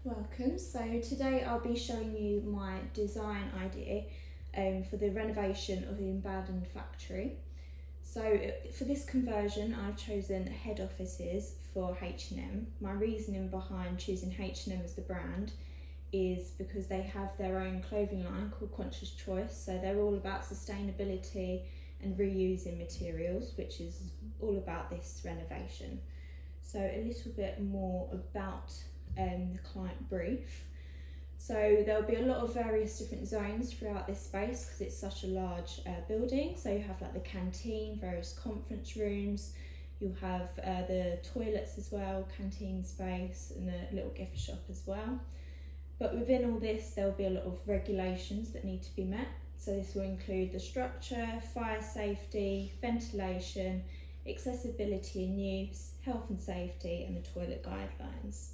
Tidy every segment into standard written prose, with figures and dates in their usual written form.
Welcome. So today I'll be showing you my design idea for the renovation of the abandoned factory. So for this conversion I've chosen head offices for H&M. My reasoning behind choosing H&M as the brand is because they have their own clothing line called Conscious Choice, so they're all about sustainability and reusing materials, which is all about this renovation. So a little bit more about the client brief. So there'll be a lot of various different zones throughout this space because it's such a large building. So you have like the canteen, various conference rooms, you'll have the toilets as well, canteen space, and a little gift shop as well. But within all this there'll be a lot of regulations that need to be met. So this will include the structure, fire safety, ventilation, accessibility and use, health and safety, and the toilet guidelines.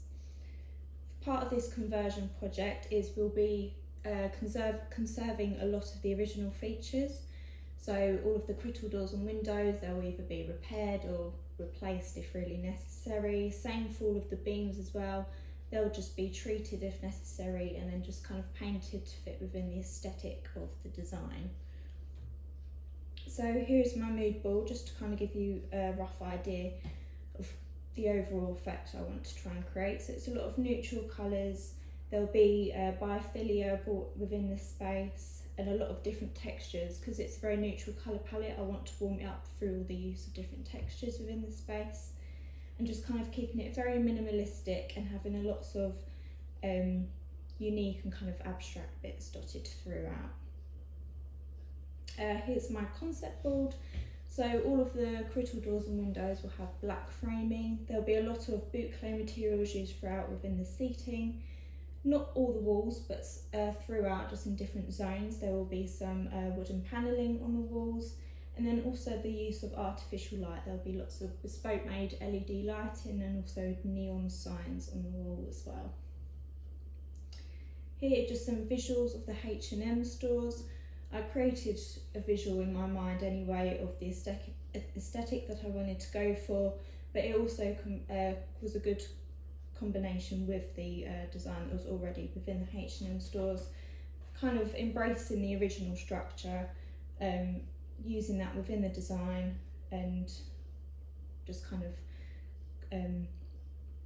Part of this conversion project is we'll be conserving a lot of the original features. So all of the critical doors and windows, they'll either be repaired or replaced if really necessary. Same for all of the beams as well. They'll just be treated if necessary and then just kind of painted to fit within the aesthetic of the design. So here's my mood board, just to kind of give you a rough idea of the overall effect I want to try and create. So it's a lot of neutral colours, there'll be biophilia brought within the space and a lot of different textures. Because it's a very neutral colour palette, I want to warm it up through all the use of different textures within the space and just kind of keeping it very minimalistic and having a lots of unique and kind of abstract bits dotted throughout. Here's my concept board. So all of the critical doors and windows will have black framing. There'll be a lot of boucle materials used throughout within the seating. Not all the walls, but throughout, just in different zones. There will be some wooden panelling on the walls, and then also the use of artificial light. There'll be lots of bespoke made LED lighting and also neon signs on the wall as well. Here are just some visuals of the H&M stores. I created a visual in my mind anyway of the aesthetic that I wanted to go for, but it also was a good combination with the design that was already within the H&M stores, kind of embracing the original structure, using that within the design and just kind of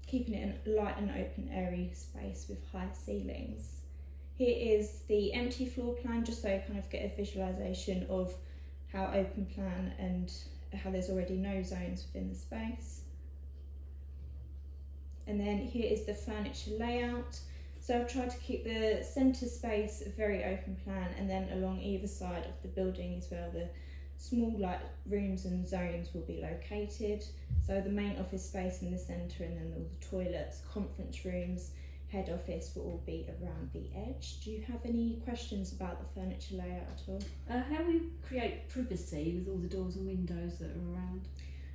keeping it a light and open airy space with high ceilings. Here is the empty floor plan, just so you kind of get a visualisation of how open plan and how there's already no zones within the space. And then here is the furniture layout. So I've tried to keep the centre space a very open plan, and then along either side of the building as well, the small like rooms and zones will be located. So the main office space in the centre, and then all the toilets, conference rooms, head office will all be around the edge. Do you have any questions about the furniture layout at all? How will you create privacy with all the doors and windows that are around?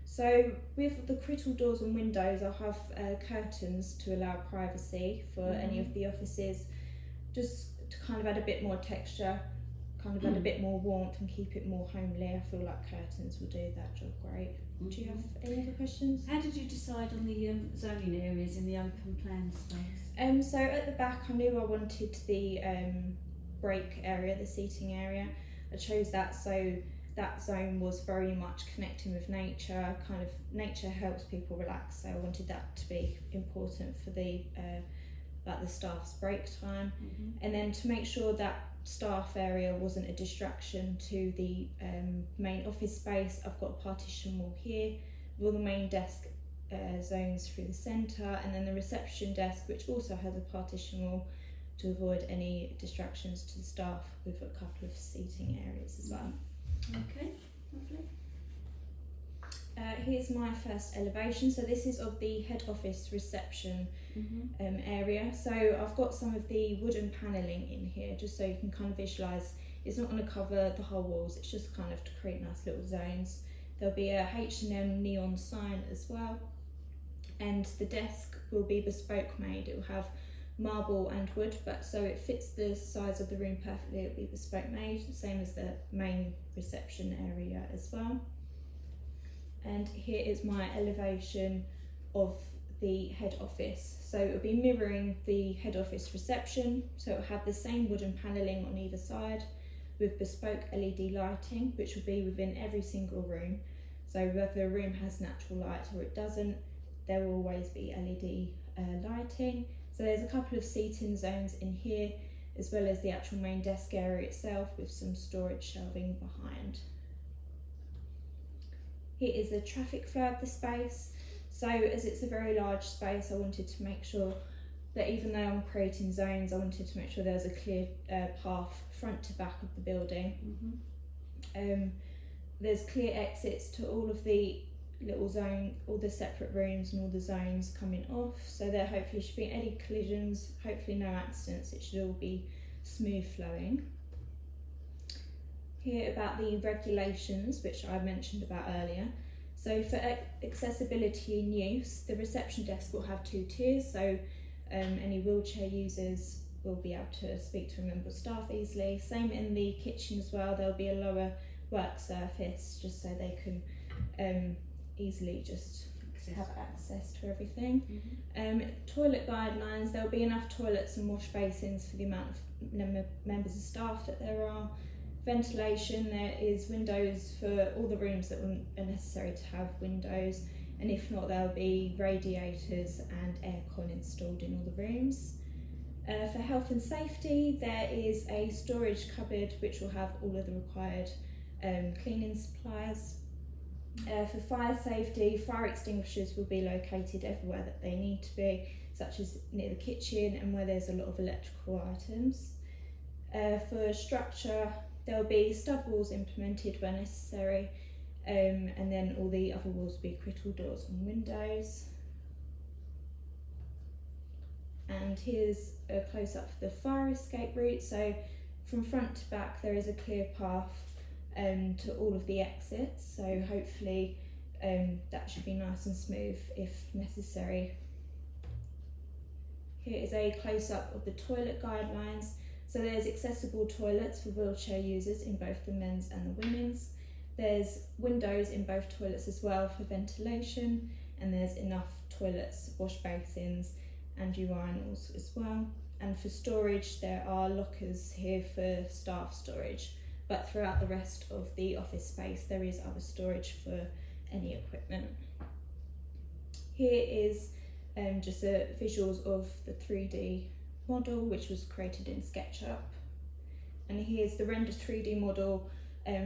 So with the critical doors and windows, I'll have curtains to allow privacy for any of the offices, just to kind of add a bit more texture, kind of add a bit more warmth and keep it more homely. I feel like curtains will do that job great. Do you have any other questions? How did you decide on the zoning areas in the open plan space? So at the back I knew I wanted the break area, the seating area. I chose that so that zone was very much connecting with nature, kind of nature helps people relax, so I wanted that to be important for the like the staff's break time. And then to make sure that staff area wasn't a distraction to the main office space, I've got a partition wall here with all the main desk zones through the centre, and then the reception desk, which also has a partition wall to avoid any distractions to the staff, with a couple of seating areas as well. Okay, lovely. Here's my first elevation. So this is of the head office reception area. So I've got some of the wooden panelling in here, just so you can kind of visualise. It's not going to cover the whole walls, it's just kind of to create nice little zones. There'll be a H&M neon sign as well, and the desk will be bespoke made. It will have marble and wood, but so it fits the size of the room perfectly. It'll be bespoke made, same as the main reception area as well. And here is my elevation of the head office. So it will be mirroring the head office reception, so it will have the same wooden panelling on either side with bespoke LED lighting, which will be within every single room. So whether a room has natural light or it doesn't, there will always be LED lighting. So there's a couple of seating zones in here, as well as the actual main desk area itself with some storage shelving behind. Here is the traffic flow of the space. So as it's a very large space, I wanted to make sure that even though I'm creating zones, I wanted to make sure there's a clear path front to back of the building. There's clear exits to all of the little zone, all the separate rooms and all the zones coming off. So there hopefully should be any collisions, hopefully no accidents, it should all be smooth flowing. Here about the regulations, which I mentioned about earlier. So for accessibility and use, the reception desk will have 2 tiers, so any wheelchair users will be able to speak to a member of staff easily. Same in the kitchen as well, there'll be a lower work surface just so they can easily just have access to everything. Toilet guidelines, there'll be enough toilets and wash basins for the amount of members of staff that there are. Ventilation, there is windows for all the rooms that are necessary to have windows, and if not, there'll be radiators and aircon installed in all the rooms. For health and safety, there is a storage cupboard which will have all of the required cleaning supplies. For fire safety, fire extinguishers will be located everywhere that they need to be, such as near the kitchen and where there's a lot of electrical items. For structure, there will be stud walls implemented where necessary, and then all the other walls will be critical doors and windows. And here's a close-up of the fire escape route. So from front to back there is a clear path to all of the exits, so hopefully that should be nice and smooth if necessary. Here is a close-up of the toilet guidelines. So there's accessible toilets for wheelchair users in both the men's and the women's. There's windows in both toilets as well for ventilation, and there's enough toilets, wash basins and urinals as well. And for storage, there are lockers here for staff storage, but throughout the rest of the office space there is other storage for any equipment. Here is just visuals of the 3D model which was created in SketchUp, and here's the rendered 3D model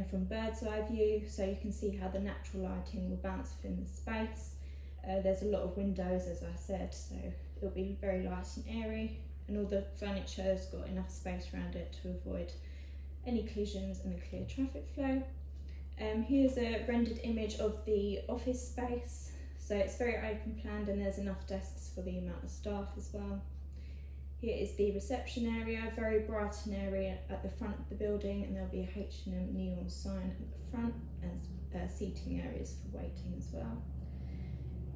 from bird's eye view, so you can see how the natural lighting will bounce within the space. There's a lot of windows, as I said, so it'll be very light and airy, and all the furniture's got enough space around it to avoid any collisions and a clear traffic flow. Here's a rendered image of the office space, so it's very open planned and there's enough desks for the amount of staff as well. Here is the reception area, very bright an area at the front of the building, and there'll be a H&M neon sign at the front and seating areas for waiting as well.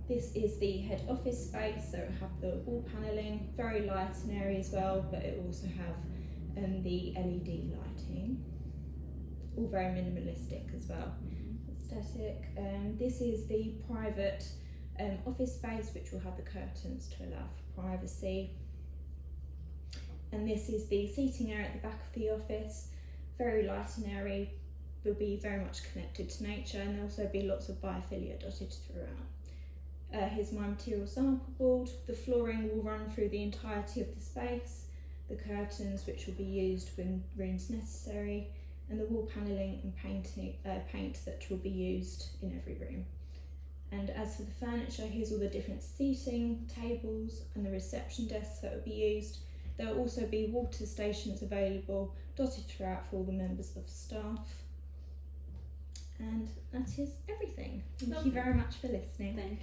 This is the head office space, so it'll have the wall panelling, very light an area as well, but it will also have the LED lighting, all very minimalistic as well, aesthetic. This is the private office space which will have the curtains to allow for privacy. And this is the seating area at the back of the office, very light and airy, will be very much connected to nature, and there'll also be lots of biophilia dotted throughout. Here's my material sample board. The flooring will run through the entirety of the space, the curtains which will be used when rooms necessary, and the wall panelling and paint that will be used in every room. And as for the furniture, here's all the different seating, tables and the reception desks that will be used. There will also be water stations available, dotted throughout for all the members of staff. And that is everything. Thank you very much for listening. Thank you.